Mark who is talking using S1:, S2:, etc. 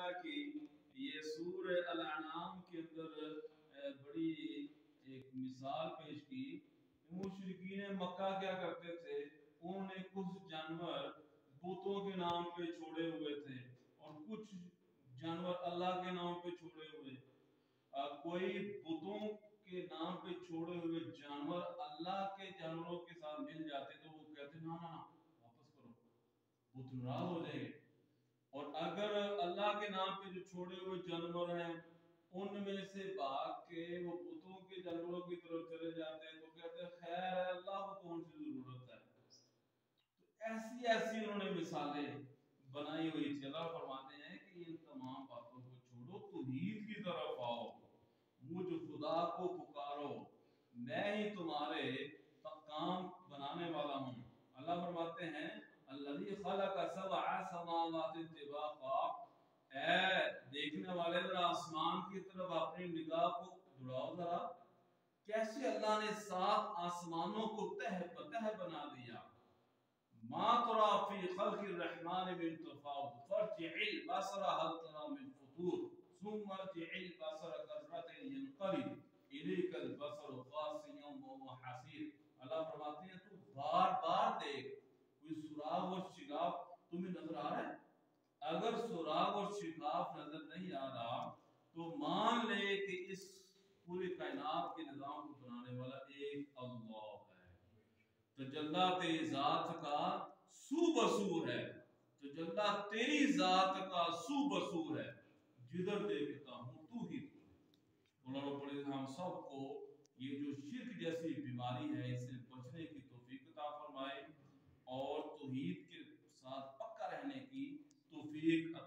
S1: گویا کہ یہ سورہ الانعام کے اندر بڑی ایک مثال پیش کی. مشرکین مکہ کیا کرتے تھے؟ انہوں نے کچھ جانور بتوں کے نام پہ چھوڑے ہوئے تھے اور کچھ جانور اللہ کے نام پہ چھوڑے ہوئے. کوئی بتوں کے نام پہ چھوڑے ہوئے جانور اللہ کے جانوروں کے ساتھ مل جاتے تو وہ کہتے نا نا واپس کرو، بت ناراض ہو جائیں گے. اور اگر اللہ کے نام پہ جو چھوڑے ہوئے جانور ہیں ان میں سے بھاگ کے وہ بتوں کے جانوروں کی طرف چلے جاتے ہیں تو کہتے ہیں خیر ہے اللہ کو کون سی ضرورت ہے. تو ایسی ایسی انہوں نے مثالیں بنائی ہوئی تھی. اللہ فرماتے ہیں کہ ان تمام باتوں کو چھوڑو، توحید کی طرف آؤ، مجھ خدا کو پکارو، میں ہی تمہارے کام بنانے والا ہوں. اللہ فرماتے ہیں الذی خلق سبع سماوات طباقا، اے دیکھنے والے ذرا آسمان کی طرف اپنی نگاہ کو دوڑاؤ ذرا، کیسے اللہ نے 7 آسمانوں کو تہ بتہ بنا دیا. ما ترى في خلق الرحمن من تفاوت فارجع البصر هل ترى من فطور ثم ارجع البصر كرة ينقلب إليك البصر خاسئا وهو حسير. اللہ فرماتے ہیں تو بار بار دیکھ، کوئی سراغ اور شگاف تمہیں نظر آ رہا ہے؟ اگر سراغ اور شگاف نظر نہیں آ رہا تو مان لے کہ اس پوری کائنات کے نظام کو بنانے والا ایک اللہ ہے. تجلی تیری ذات کا سو بسو ہے، تجلی تیری ذات کا سو بسو ہے، جدھر دیکھتا ہوں تو ہی تو. مولانا پڑھے ہم سب کو یہ جو شرک جیسی بیماری ہے اس سے بچنے کی توفیق عطا فرمائے اور توحید کے ساتھ پکا رہنے کی توفیق عطا